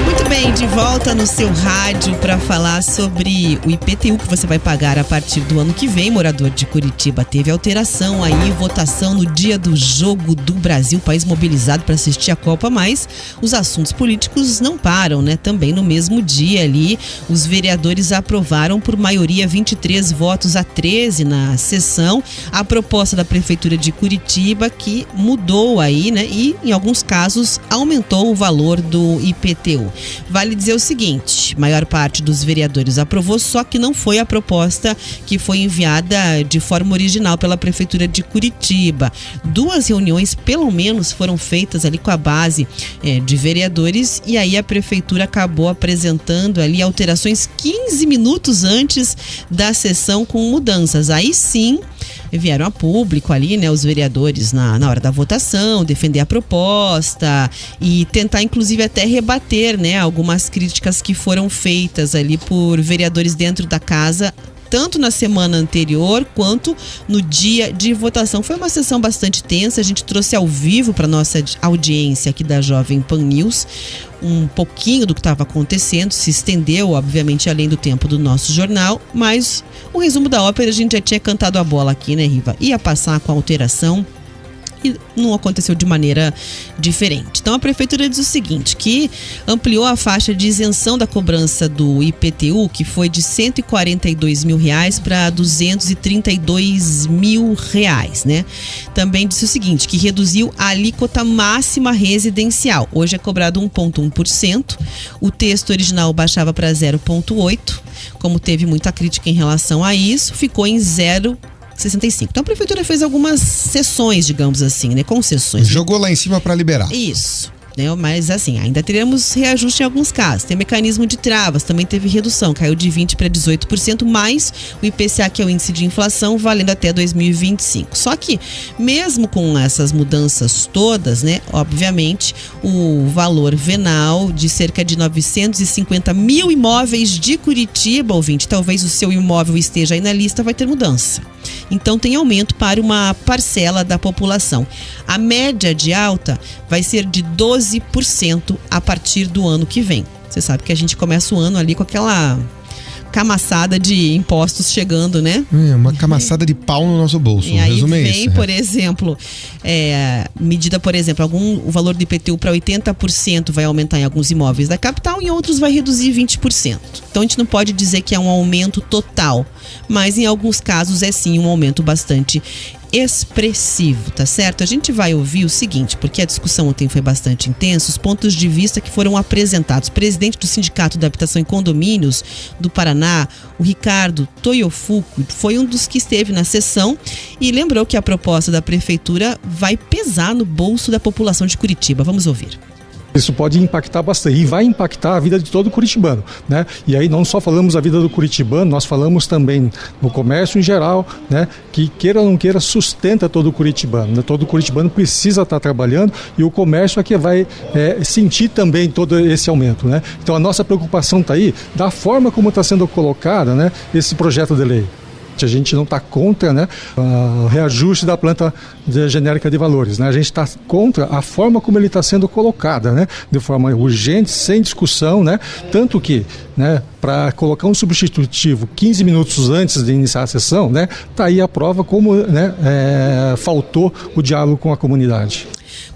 Muito bem, de volta no seu rádio para falar sobre o IPTU que você vai pagar a partir do ano que vem. Morador de Curitiba, teve alteração aí, votação no dia do Jogo do Brasil, país mobilizado para assistir a Copa, mas os assuntos políticos não param, né? Também no mesmo dia ali, os vereadores aprovaram por maioria 23 votos a 13 na sessão a proposta da Prefeitura de Curitiba, que mudou aí, né? E em alguns casos aumentou o valor do IPTU. Vale dizer o seguinte, maior parte dos vereadores aprovou, só que não foi a proposta que foi enviada de forma original pela Prefeitura de Curitiba. 2 reuniões, pelo menos, foram feitas ali com a base de vereadores, e aí a Prefeitura acabou apresentando ali alterações 15 minutos antes da sessão com mudanças. Aí sim, vieram a público ali, né, os vereadores na hora da votação, defender a proposta e tentar inclusive até rebater, né, algumas críticas que foram feitas ali por vereadores dentro da casa, tanto na semana anterior quanto no dia de votação. Foi uma sessão bastante tensa, a gente trouxe ao vivo para nossa audiência aqui da Jovem Pan News um pouquinho do que estava acontecendo, se estendeu, obviamente, além do tempo do nosso jornal, mas o resumo da ópera a gente já tinha cantado a bola aqui, né, Riva? Ia passar com a alteração e não aconteceu de maneira diferente. Então a Prefeitura diz o seguinte, que ampliou a faixa de isenção da cobrança do IPTU, que foi de R$142 mil para R$232 mil, né? Também disse o seguinte, que reduziu a alíquota máxima residencial. Hoje é cobrado 1,1%. O texto original baixava para 0,8%. Como teve muita crítica em relação a isso, ficou em 0,65. Então a Prefeitura fez algumas sessões, digamos assim, né? Concessões. Jogou lá em cima para liberar. Isso. Mas assim, ainda teremos reajuste em alguns casos. Tem mecanismo de travas, também teve redução, caiu de 20% para 18%, mais o IPCA, que é o índice de inflação, valendo até 2025. Só que, mesmo com essas mudanças todas, né, obviamente, o valor venal de cerca de 950 mil imóveis de Curitiba, ouvinte, talvez o seu imóvel esteja aí na lista, vai ter mudança. Então tem aumento para uma parcela da população. A média de alta vai ser de 12% a partir do ano que vem. Você sabe que a gente começa o ano ali com aquela camaçada de impostos chegando, né? Uma camaçada de pau no nosso bolso. E aí Resume vem, isso. Por exemplo, medida, por exemplo, o valor do IPTU para 80% vai aumentar em alguns imóveis da capital, em outros vai reduzir 20%. Então a gente não pode dizer que é um aumento total, mas em alguns casos é sim um aumento bastante expressivo, tá certo? A gente vai ouvir o seguinte, porque a discussão ontem foi bastante intensa, os pontos de vista que foram apresentados. O presidente do Sindicato da Habitação e Condomínios do Paraná, o Ricardo Toyofuku, foi um dos que esteve na sessão e lembrou que a proposta da Prefeitura vai pesar no bolso da população de Curitiba. Vamos ouvir. Isso pode impactar bastante e vai impactar a vida de todo curitibano, né? E aí não só falamos a vida do curitibano, nós falamos também no comércio em geral, né? Que queira ou não queira sustenta todo o curitibano, né? Todo curitibano precisa estar trabalhando e o comércio é que vai sentir também todo esse aumento, né? Então a nossa preocupação está aí da forma como está sendo colocada, né? Esse projeto de lei. A gente não está contra, né, o reajuste da planta genérica de valores, né? A gente está contra a forma como ele está sendo colocada, né? De forma urgente, sem discussão, né? Tanto que, né, para colocar um substitutivo 15 minutos antes de iniciar a sessão, né, tá aí a prova como, né, faltou o diálogo com a comunidade.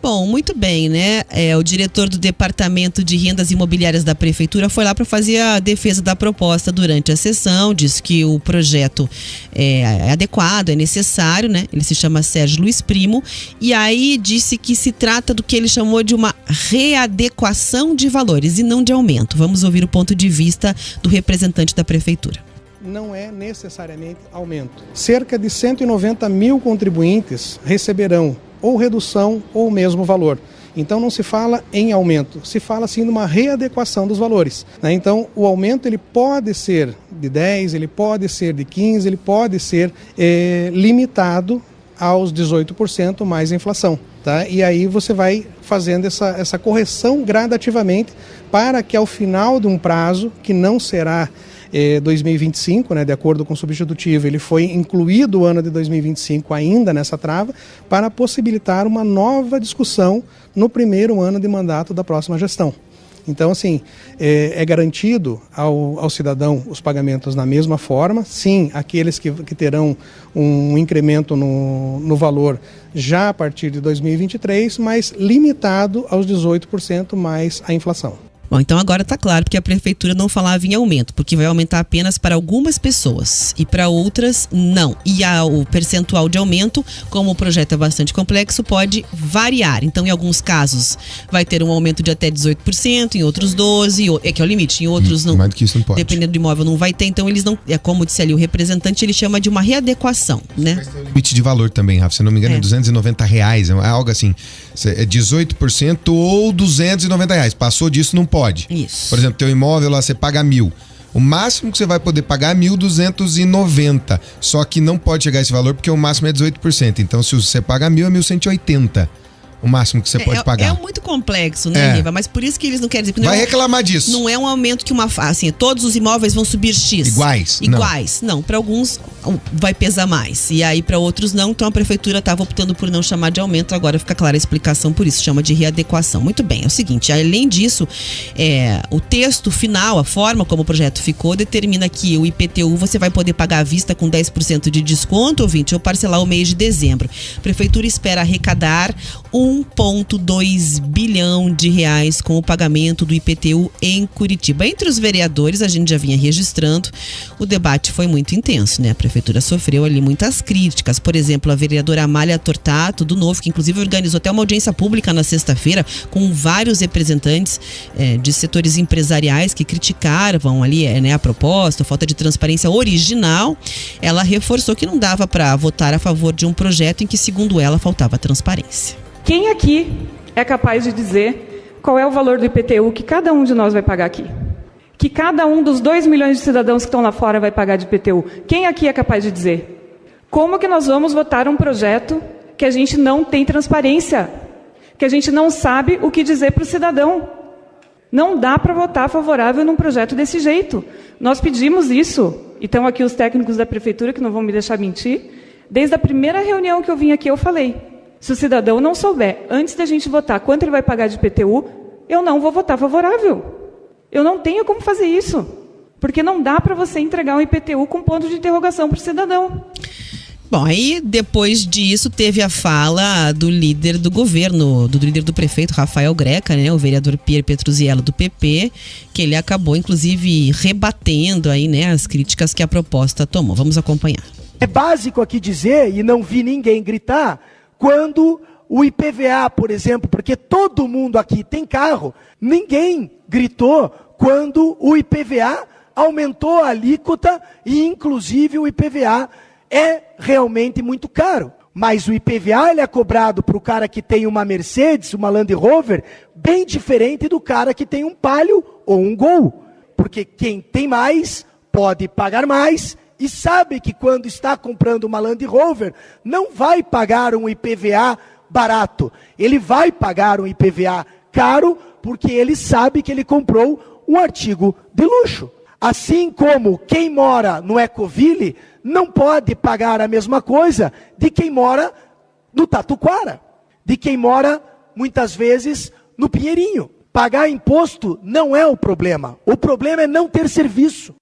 Bom, muito bem, né? O diretor do Departamento de Rendas Imobiliárias da Prefeitura foi lá para fazer a defesa da proposta durante a sessão, disse que o projeto é adequado, é necessário, né? Ele se chama Sérgio Luiz Primo, e aí disse que se trata do que ele chamou de uma readequação de valores e não de aumento. Vamos ouvir o ponto de vista do representante da Prefeitura. Não é necessariamente aumento. Cerca de 190 mil contribuintes receberão ou redução ou o mesmo valor. Então não se fala em aumento, se fala sim de uma readequação dos valores, né? Então o aumento ele pode ser de 10, ele pode ser de 15, ele pode ser limitado aos 18% mais inflação. Tá? E aí você vai fazendo essa correção gradativamente para que ao final de um prazo, que não será 2025, né, de acordo com o substitutivo, ele foi incluído o ano de 2025 ainda nessa trava para possibilitar uma nova discussão no primeiro ano de mandato da próxima gestão. Então, assim, é garantido ao cidadão os pagamentos na mesma forma. Sim, aqueles que terão um incremento no valor já a partir de 2023, mas limitado aos 18% mais a inflação. Bom, então agora está claro porque a prefeitura não falava em aumento, porque vai aumentar apenas para algumas pessoas e para outras não. E o percentual de aumento, como o projeto é bastante complexo, pode variar. Então, em alguns casos, vai ter um aumento de até 18%, em outros 12%, é que é o limite, em outros não. Mais do que isso não pode. Dependendo do imóvel, não vai ter. Então, eles não. É como disse ali o representante, ele chama de uma readequação, né? Mas tem um limite de valor também, Rafa. Se não me engano, é R$290, é algo assim. É 18% ou R$290. Passou disso, não pode. Isso. Por exemplo, teu imóvel lá, você paga 1.000. O máximo que você vai poder pagar é 1.290. Só que não pode chegar a esse valor porque o máximo é 18%. Então, se você paga 1.000, é 1.180. O máximo que você pode pagar. É muito complexo, né, Riva? Mas por isso que eles não querem dizer... Vai reclamar disso. Não é um aumento que assim, todos os imóveis vão subir X. Iguais. Não, para alguns vai pesar mais. E aí para outros não. Então a prefeitura estava optando por não chamar de aumento. Agora fica clara a explicação por isso. Chama de readequação. Muito bem, é o seguinte. Além disso, o texto final, a forma como o projeto ficou, determina que o IPTU você vai poder pagar à vista com 10% de desconto, ouvinte, ou parcelar o mês de dezembro. A prefeitura espera arrecadar 1,2 bilhão de reais com o pagamento do IPTU em Curitiba. Entre os vereadores, a gente já vinha registrando, o debate foi muito intenso, né? A prefeitura sofreu ali muitas críticas. Por exemplo, a vereadora Amália Tortato, do Novo, que inclusive organizou até uma audiência pública na sexta-feira com vários representantes de setores empresariais que criticavam ali a proposta, a falta de transparência original. Ela reforçou que não dava para votar a favor de um projeto em que, segundo ela, faltava transparência. Quem aqui é capaz de dizer qual é o valor do IPTU que cada um de nós vai pagar aqui? Que cada um dos 2 milhões de cidadãos que estão lá fora vai pagar de IPTU? Quem aqui é capaz de dizer? Como que nós vamos votar um projeto que a gente não tem transparência? Que a gente não sabe o que dizer para o cidadão? Não dá para votar favorável num projeto desse jeito. Nós pedimos isso, e estão aqui os técnicos da prefeitura que não vão me deixar mentir. Desde a primeira reunião que eu vim aqui, eu falei: se o cidadão não souber, antes da gente votar, quanto ele vai pagar de IPTU, eu não vou votar favorável. Eu não tenho como fazer isso. Porque não dá para você entregar um IPTU com ponto de interrogação para o cidadão. Bom, aí depois disso teve a fala do líder do governo, do líder do prefeito, Rafael Greca, né, o vereador Pierre Petruzziello do PP, que ele acabou inclusive rebatendo aí, né, as críticas que a proposta tomou. Vamos acompanhar. É básico aqui dizer, e não vi ninguém gritar, quando o IPVA, por exemplo, porque todo mundo aqui tem carro, ninguém gritou quando o IPVA aumentou a alíquota e inclusive o IPVA é realmente muito caro. Mas o IPVA ele é cobrado para o cara que tem uma Mercedes, uma Land Rover, bem diferente do cara que tem um Palio ou um Gol. Porque quem tem mais pode pagar mais e sabe que quando está comprando uma Land Rover, não vai pagar um IPVA barato. Ele vai pagar um IPVA caro porque ele sabe que ele comprou um artigo de luxo. Assim como quem mora no Ecoville não pode pagar a mesma coisa de quem mora no Tatuquara, de quem mora, muitas vezes, no Pinheirinho. Pagar imposto não é o problema é não ter serviço.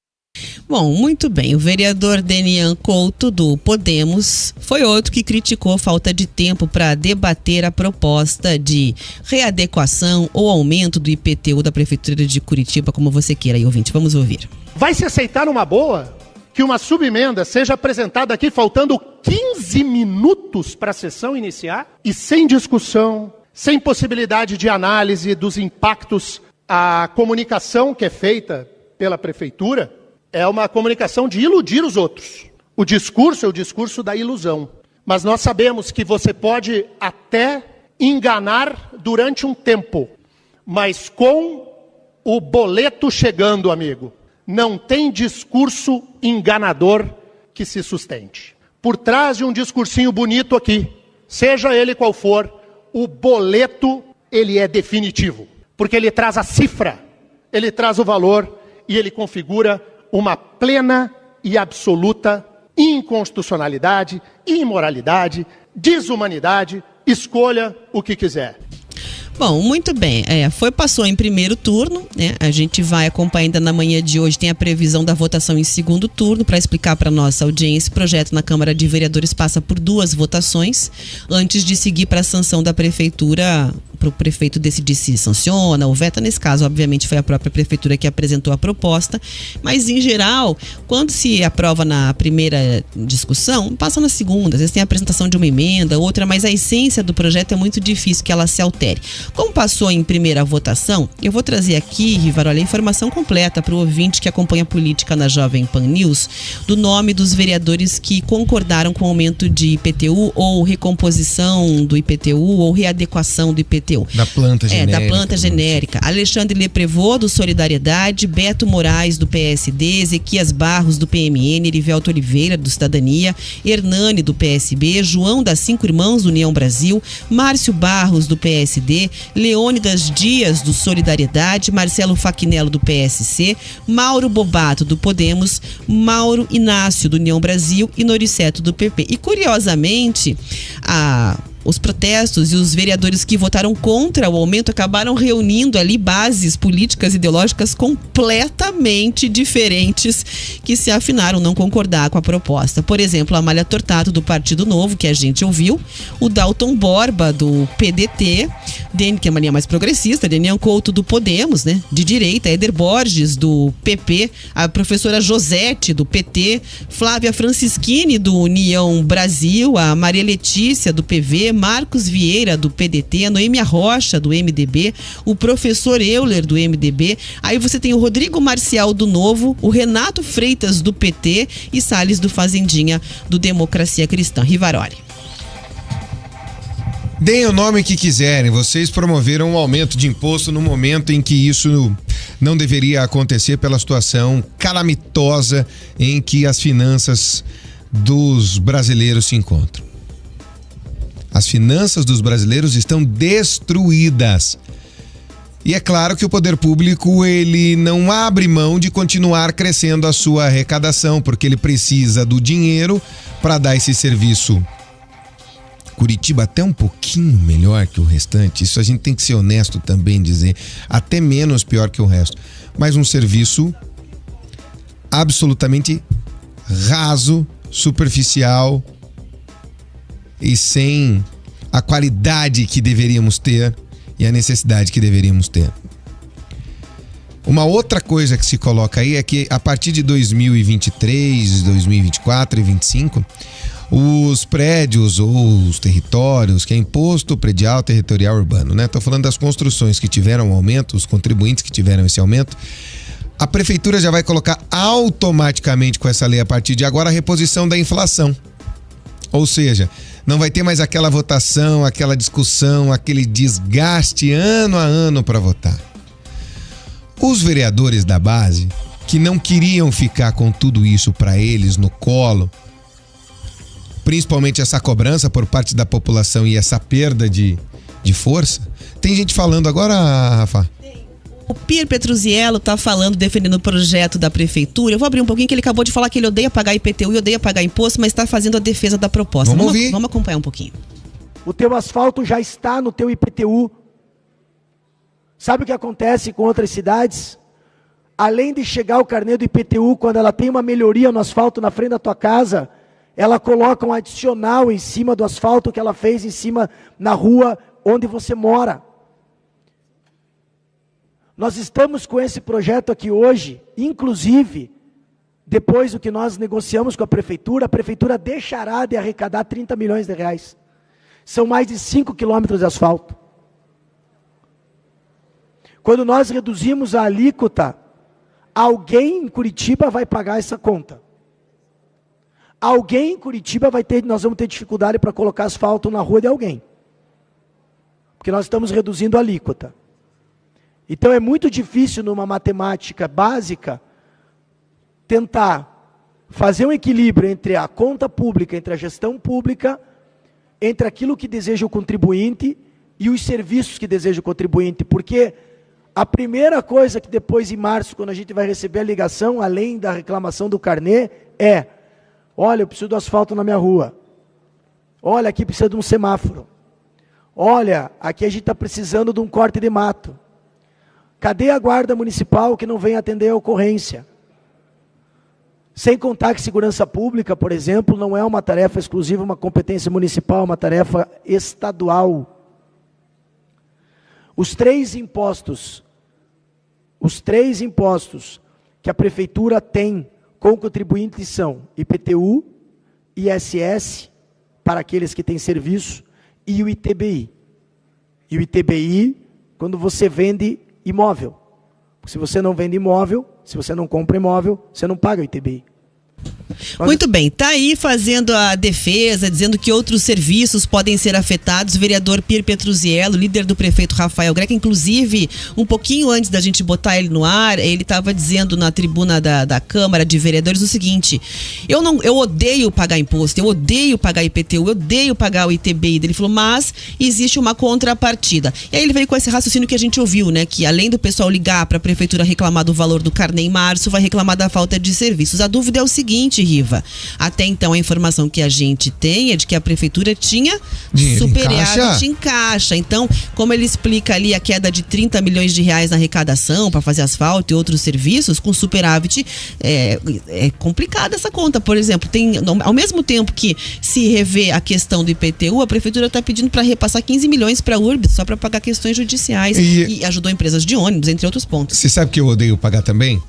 Bom, muito bem. O vereador Denian Couto, do Podemos, foi outro que criticou a falta de tempo para debater a proposta de readequação ou aumento do IPTU da Prefeitura de Curitiba, como você queira, aí, ouvinte. Vamos ouvir. Vai se aceitar numa boa que uma subemenda seja apresentada aqui faltando 15 minutos para a sessão iniciar e sem discussão, sem possibilidade de análise dos impactos? A comunicação que é feita pela Prefeitura é uma comunicação de iludir os outros. O discurso é o discurso da ilusão. Mas nós sabemos que você pode até enganar durante um tempo, mas com o boleto chegando, amigo, não tem discurso enganador que se sustente. Por trás de um discursinho bonito aqui, seja ele qual for, o boleto, ele é definitivo. Porque ele traz a cifra, ele traz o valor e ele configura uma plena e absoluta inconstitucionalidade, imoralidade, desumanidade. Escolha o que quiser. Bom, muito bem. Passou em primeiro turno, né? A gente vai acompanhar ainda na manhã de hoje, tem a previsão da votação em segundo turno. Para explicar para nossa audiência, esse projeto na Câmara de Vereadores passa por 2 votações antes de seguir para a sanção da Prefeitura, para o prefeito decidir se sanciona ou veta. Nesse caso, obviamente, foi a própria Prefeitura que apresentou a proposta, mas em geral, quando se aprova na primeira discussão, passa na segunda. Às vezes tem a apresentação de uma emenda, outra, mas a essência do projeto é muito difícil que ela se altere. Como passou em primeira votação, eu vou trazer aqui, Rivaroli, a informação completa para o ouvinte que acompanha a política na Jovem Pan News, do nome dos vereadores que concordaram com o aumento de IPTU ou recomposição do IPTU ou readequação do IPTU. Da planta genérica. Da planta genérica. Alexandre Leprevô, do Solidariedade, Beto Moraes, do PSD, Ezequias Barros, do PMN, Erivelto Oliveira, do Cidadania, Hernani, do PSB, João das 5 Irmãos, do União Brasil, Márcio Barros, do PSD, Leônidas Dias, do Solidariedade, Marcelo Faquinello, do PSC, Mauro Bobato, do Podemos, Mauro Inácio, do União Brasil e Noriceto, do PP. E, curiosamente, os protestos e os vereadores que votaram contra o aumento acabaram reunindo ali bases políticas e ideológicas completamente diferentes que se afinaram não concordar com a proposta. Por exemplo, a Amália Tortato, do Partido Novo, que a gente ouviu, o Dalton Borba, do PDT, que é uma linha mais progressista, Denian Couto, do Podemos, né, de direita, Éder Borges, do PP, a professora Josete, do PT, Flávia Francischini, do União Brasil, a Maria Letícia, do PV, Marcos Vieira, do PDT, a Noêmia Rocha, do MDB, o professor Euler, do MDB. Aí você tem o Rodrigo Marcial, do Novo, o Renato Freitas, do PT e Salles do Fazendinha, do Democracia Cristã. Rivaroli. Deem o nome que quiserem, vocês promoveram um aumento de imposto no momento em que isso não deveria acontecer pela situação calamitosa em que as finanças dos brasileiros se encontram. As finanças dos brasileiros estão destruídas. E é claro que o poder público, ele não abre mão de continuar crescendo a sua arrecadação, porque ele precisa do dinheiro para dar esse serviço. Curitiba até um pouquinho melhor que o restante, isso a gente tem que ser honesto também dizer, até menos pior que o resto, mas um serviço absolutamente raso, superficial e sem a qualidade que deveríamos ter e a necessidade que deveríamos ter. Uma outra coisa que se coloca aí é que a partir de 2023, 2024 e 2025, os prédios ou os territórios, que é imposto predial territorial urbano, né? Tô falando das construções que tiveram aumento, os contribuintes que tiveram esse aumento, a prefeitura já vai colocar automaticamente com essa lei a partir de agora a reposição da inflação. Ou seja, não vai ter mais aquela votação, aquela discussão, aquele desgaste ano a ano para votar. Os vereadores da base, que não queriam ficar com tudo isso para eles no colo, principalmente essa cobrança por parte da população e essa perda de força, tem gente falando agora, Rafa? O Pier Petruziello está falando, defendendo o projeto da prefeitura. Eu vou abrir um pouquinho, que ele acabou de falar que ele odeia pagar IPTU e odeia pagar imposto, mas está fazendo a defesa da proposta. Vamos acompanhar um pouquinho. O teu asfalto já está no teu IPTU. Sabe o que acontece com outras cidades? Além de chegar o carnê do IPTU, quando ela tem uma melhoria no asfalto na frente da tua casa, ela coloca um adicional em cima do asfalto que ela fez em cima na rua onde você mora. Nós estamos com esse projeto aqui hoje, inclusive, depois do que nós negociamos com a prefeitura deixará de arrecadar 30 milhões de reais. São mais de 5 quilômetros de asfalto. Quando nós reduzimos a alíquota, alguém em Curitiba vai pagar essa conta. Alguém em Curitiba nós vamos ter dificuldade para colocar asfalto na rua de alguém. Porque nós estamos reduzindo a alíquota. Então é muito difícil numa matemática básica tentar fazer um equilíbrio entre a conta pública, entre a gestão pública, entre aquilo que deseja o contribuinte e os serviços que deseja o contribuinte, porque A primeira coisa que depois, em março, quando a gente vai receber a ligação, além da reclamação do carnê, é: olha, eu preciso do asfalto na minha rua. Olha, aqui precisa de um semáforo. Olha, aqui a gente está precisando de um corte de mato. Cadê a guarda municipal que não vem atender a ocorrência? Sem contar que segurança pública, por exemplo, não é uma tarefa exclusiva, uma competência municipal, é uma tarefa estadual. Os três impostos que a prefeitura tem com contribuintes são IPTU, ISS, para aqueles que têm serviço, e o ITBI. E o ITBI, quando você vende imóvel. Se você não vende imóvel, se você não compra imóvel, você não paga o ITBI. Muito bem, tá aí fazendo a defesa, dizendo que outros serviços podem ser afetados. O vereador Pierre Petruziello, líder do prefeito Rafael Greca, inclusive, um pouquinho antes da gente botar ele no ar, ele estava dizendo na tribuna da Câmara de Vereadores o seguinte: eu odeio pagar imposto, eu odeio pagar IPTU, eu odeio pagar o ITBI. Ele falou, mas existe uma contrapartida. E aí ele veio com esse raciocínio que a gente ouviu, né? Que além do pessoal ligar para a prefeitura reclamar do valor do carnê em março, vai reclamar da falta de serviços. A dúvida é o seguinte, Riva, até então a informação que a gente tem é de que a prefeitura tinha superávit em caixa. Então, como ele explica ali a queda de 30 milhões de reais na arrecadação para fazer asfalto e outros serviços, com superávit é complicada essa conta. Por exemplo, ao mesmo tempo que se revê a questão do IPTU, a prefeitura está pedindo para repassar 15 milhões para a URB só para pagar questões judiciais e ajudou empresas de ônibus, entre outros pontos. Você sabe que eu odeio pagar também?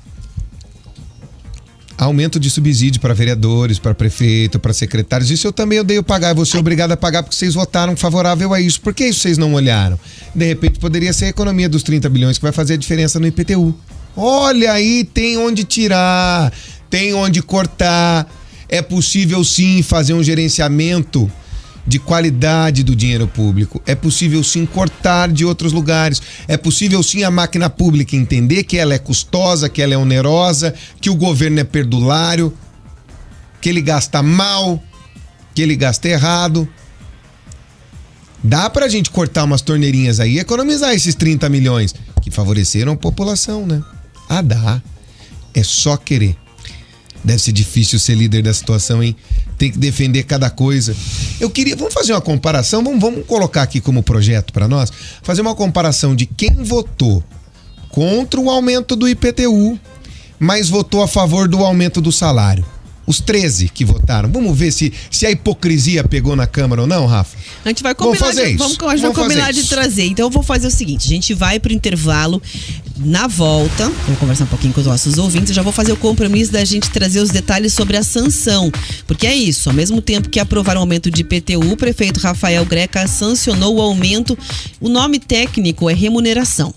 Aumento de subsídio para vereadores, para prefeito, para secretários. Isso eu também odeio pagar. Eu vou ser obrigado a pagar porque vocês votaram favorável a isso. Por que isso vocês não olharam? De repente poderia ser a economia dos 30 bilhões que vai fazer a diferença no IPTU. Olha aí, tem onde tirar, tem onde cortar. É possível sim fazer um gerenciamento de qualidade do dinheiro público. É possível sim cortar de outros lugares. É possível sim a máquina pública entender que ela é custosa, que ela é onerosa, que o governo é perdulário, que ele gasta mal, que ele gasta errado. Dá pra gente cortar umas torneirinhas aí e economizar esses 30 milhões que favoreceram a população, né? Ah, dá. É só querer. Deve ser difícil ser líder da situação, hein? Tem que defender cada coisa. Vamos fazer uma comparação, vamos colocar aqui como projeto para nós, fazer uma comparação de quem votou contra o aumento do IPTU, mas votou a favor do aumento do salário. Os 13 que votaram. Vamos ver se a hipocrisia pegou na Câmara ou não, Rafa? A gente vai combinar, vamos combinar de trazer. Então eu vou fazer o seguinte, a gente vai pro intervalo. Na volta, vou conversar um pouquinho com os nossos ouvintes, eu já vou fazer o compromisso da gente trazer os detalhes sobre a sanção. Porque é isso, ao mesmo tempo que aprovaram o aumento de IPTU, o prefeito Rafael Greca sancionou o aumento. O nome técnico é remuneração.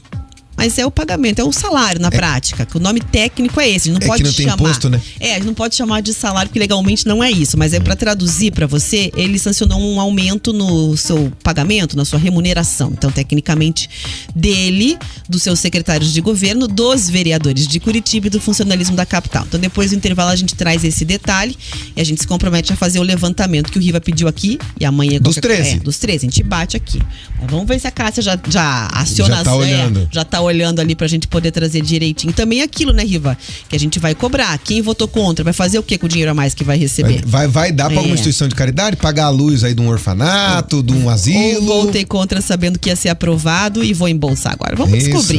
Mas é o pagamento, é o salário na prática. Que o nome técnico é esse. A gente não pode que não chamar. Tem imposto, né? A gente não pode chamar de salário, porque legalmente não é isso. Mas é para traduzir para você, ele sancionou um aumento no seu pagamento, na sua remuneração. Então, tecnicamente, dele, dos seus secretários de governo, dos vereadores de Curitiba e do funcionalismo da capital. Então, depois do intervalo, a gente traz esse detalhe e a gente se compromete a fazer o levantamento que o Riva pediu aqui. E amanhã... Dos 13. Dos 13, a gente bate aqui. Mas vamos ver se a Cássia já aciona já tá olhando. Já tá olhando ali pra gente poder trazer direitinho. Também aquilo, né, Riva? Que a gente vai cobrar. Quem votou contra vai fazer o que com o dinheiro a mais que vai receber? Vai dar pra alguma instituição de caridade? Pagar a luz aí de um orfanato, de um asilo? Ou votei contra sabendo que ia ser aprovado e vou embolsar agora. Vamos descobrir.